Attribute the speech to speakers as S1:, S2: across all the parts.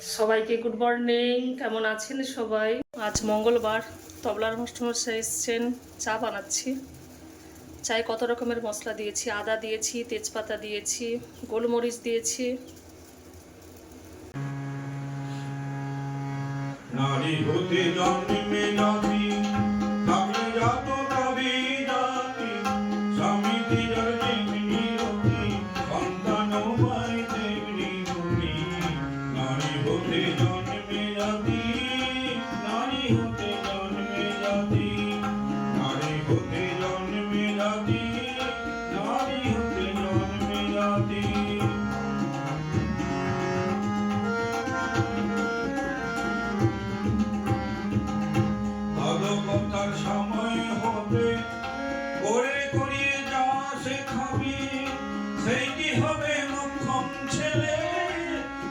S1: সবাইকে good morning. কেমন আছেন সবাই? আজ মঙ্গলবার, তবলার মাস্টারমশাই এসছেন। চা বানাচ্ছি। চায়ে কত রকমের মশলা দিয়েছি, আদা দিয়েছি, তেজপাতা দিয়েছি, গোলমরিচ দিয়েছি। নারী হতে জন্মে নারী, নারী জাত কবি জাতি, স্বামী দিয়ার যেমনি রতি, সন্তান মাই তেমনি রতি। নারী হতে জন্মে জাতি, নারী হতে জন্মে জাতি, নারী হতে জন্মে জাতি, নারী হতে জন্মে জাতি। ভালোবাসার সময় হবে, করে করিয়ে যা শেখাবি, সেইটি হবে মোক্ষম ছেলে,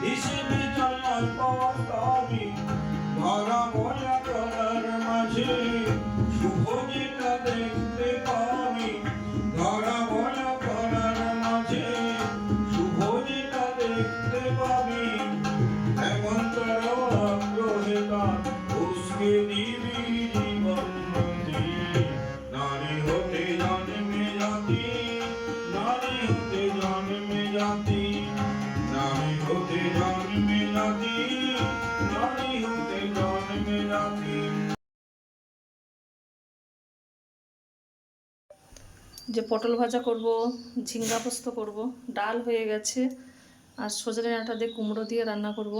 S1: হিসেবে চলার পথ। ধরা বলা করার মাঝে শুভ যেটা দেখতে পাবি, ধরা বলা করার মাঝে শুভ যেটা দেখতে পাবি, এমন তোর আগ্রহে তার উস্কে দিবি জীবন নদী। নারী হতে জন্মে জাতি, নারী হতে জন্মে জাতি, নারী হতে জন্মে জাতি, নারী হতে জন্মে জাতি। যে পটল ভাজা করব, ঝিঙ্গা পোস্ত করব, ডাল হয়ে গেছে, আর সজনে ডাঁটা দিয়ে কুমড়ো দিয়ে রান্না করব।